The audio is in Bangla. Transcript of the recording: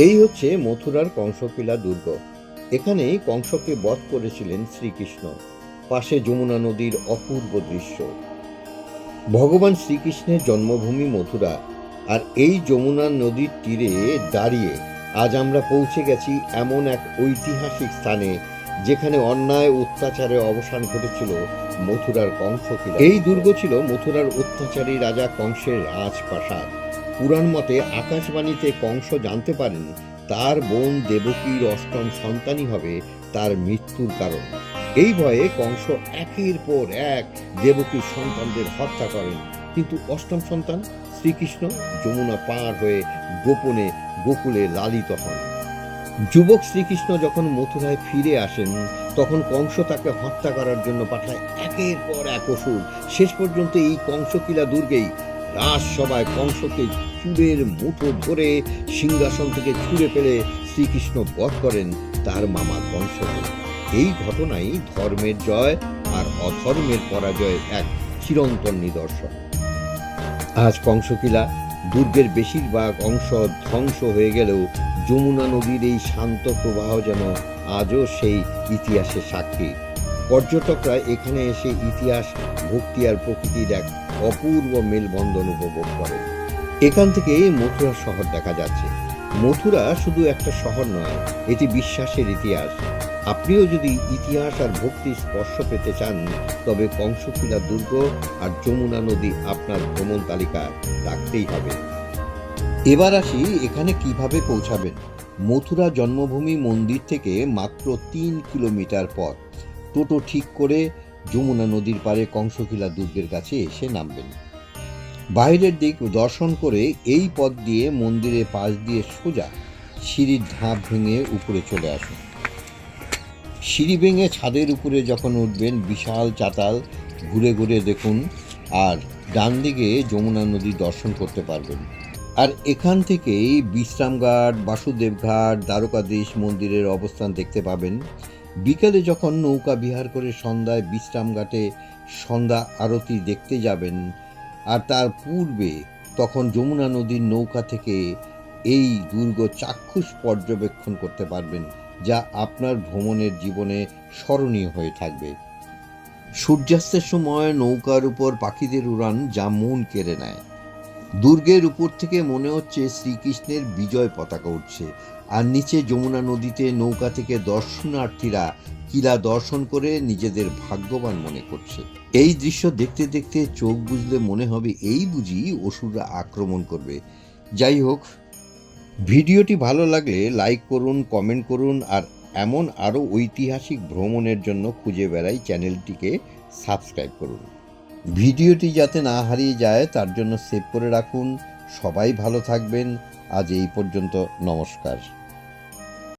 এই হচ্ছে মথুরার কংসকিলা দুর্গ। এখানেই কংসকে বধ করেছিলেন শ্রীকৃষ্ণ। পাশে যমুনা নদীর অপূর্ব দৃশ্য। ভগবান শ্রীকৃষ্ণের জন্মভূমি মথুরা, আর এই যমুনা নদীর তীরে দাঁড়িয়ে আজ আমরা পৌঁছে গেছি এমন এক ঐতিহাসিক স্থানে যেখানে অন্যায় অত্যাচারে অবসান ঘটেছিল মথুরার কংসকিলা। এই দুর্গ ছিল মথুরার অত্যাচারী রাজা কংসের রাজপ্রাসাদ। পুরাণ মতে আকাশবাণীতে কংস জানতে পারেন তার বোন দেবকীর অষ্টম সন্তানই হবে তার মৃত্যুর কারণ। এই ভয়ে কংস একের পর এক দেবকীর সন্তানদের হত্যা করেন, কিন্তু অষ্টম সন্তান শ্রীকৃষ্ণ যমুনা পার হয়ে গোপনে গোকুলে লালিত হন। যুবক শ্রীকৃষ্ণ যখন মথুরায় ফিরে আসেন তখন কংস তাকে হত্যা করার জন্য পাঠায় একের পর এক অসুর। শেষ পর্যন্ত এই কংসকিলা দুর্গেই রাজসভায় কংসকে চুলের মুঠো ধরে সিংহাসন থেকে ছুঁড়ে ফেলে শ্রীকৃষ্ণ বধ করেন তার মামা কংসকে। এই ঘটনাই ধর্মের জয় আর অধর্মের পরাজয়ের এক চিরন্তন নিদর্শন। আজ কংসকিলা দুর্গের বেশিরভাগ অংশ ধ্বংস হয়ে গেলেও যমুনা নদীর এই শান্ত প্রবাহ যেন আজও সেই ইতিহাসের সাক্ষী। পর্যটকরা এখানে এসে ইতিহাস, ভক্তি আর প্রকৃতির এক অপূর্ব মেলবন্ধন উপভোগ করে। এখান থেকে মথুরা শহর দেখা যাচ্ছে। মথুরা শুধু একটা শহর নয়, এটি বিশ্বাসের ইতিহাস। আপনিও যদি ইতিহাস আর ভক্তির স্পর্শ পেতে চান তবে কংসকিলা দুর্গ আর যমুনা নদী আপনার ভ্রমণ তালিকায় রাখতেই হবে। এবার আসি এখানে কিভাবে পৌঁছাবেন। মথুরা জন্মভূমি মন্দির থেকে মাত্র ৩ কিলোমিটার পথ। টোটো ঠিক করে যমুনা নদীর পাড়ে কংসকিলা দুর্গের কাছে এসে নামবেন। বাইরের দিক দর্শন করে এই পথ দিয়ে মন্দিরের পাশ দিয়ে সোজা সিঁড়ির ধাপ ভেঙে উপরে চলে আসুন। সিঁড়ি ভেঙে ছাদের উপরে যখন উঠবেন বিশাল চাতাল ঘুরে ঘুরে দেখুন, আর ডান দিকে যমুনা নদী দর্শন করতে পারবেন। আর এখান থেকেই বিশ্রামঘাট, বাসুদেবঘাট, দ্বারকাধীশ মন্দিরের অবস্থান দেখতে পাবেন। বিকেলে যখন নৌকা বিহার করে সন্ধ্যায় বিশ্রামঘাটে সন্ধ্যা আরতি দেখতে যাবেন, আর তার পূর্বে তখন যমুনা নদীর নৌকা থেকে এই দুর্গ চাক্ষুষ পর্যবেক্ষণ করতে পারবেন, যা আপনার ভ্রমণের জীবনে স্মরণীয় হয়ে থাকবে। সূর্যাস্তের সময় নৌকার উপর পাখিদের উড়ান যা মন কেড়ে নেয়। দুর্গের উপর থেকে মনে হচ্ছে শ্রীকৃষ্ণের বিজয় পতাকা উঠছে, আর নিচে যমুনা নদীতে নৌকা থেকে দর্শনার্থীরা কিলা দর্শন করে নিজেদের ভাগ্যবান মনে করছে। এই দৃশ্য দেখতে দেখতে চোখ বুজলে মনে হবে এই বুঝি অসুররা আক্রমণ করবে। যাই হোক, ভিডিওটি ভালো লাগলে লাইক করুন, কমেন্ট করুন, আর এমন আরও ঐতিহাসিক ভ্রমণের জন্য খুঁজে বেড়াই চ্যানেলটিকে সাবস্ক্রাইব করুন। ভিডিওটি যাতে না হারিয়ে যায় তার জন্য সেভ করে রাখুন। সবাই ভালো থাকবেন। আজ এই পর্যন্ত, নমস্কার।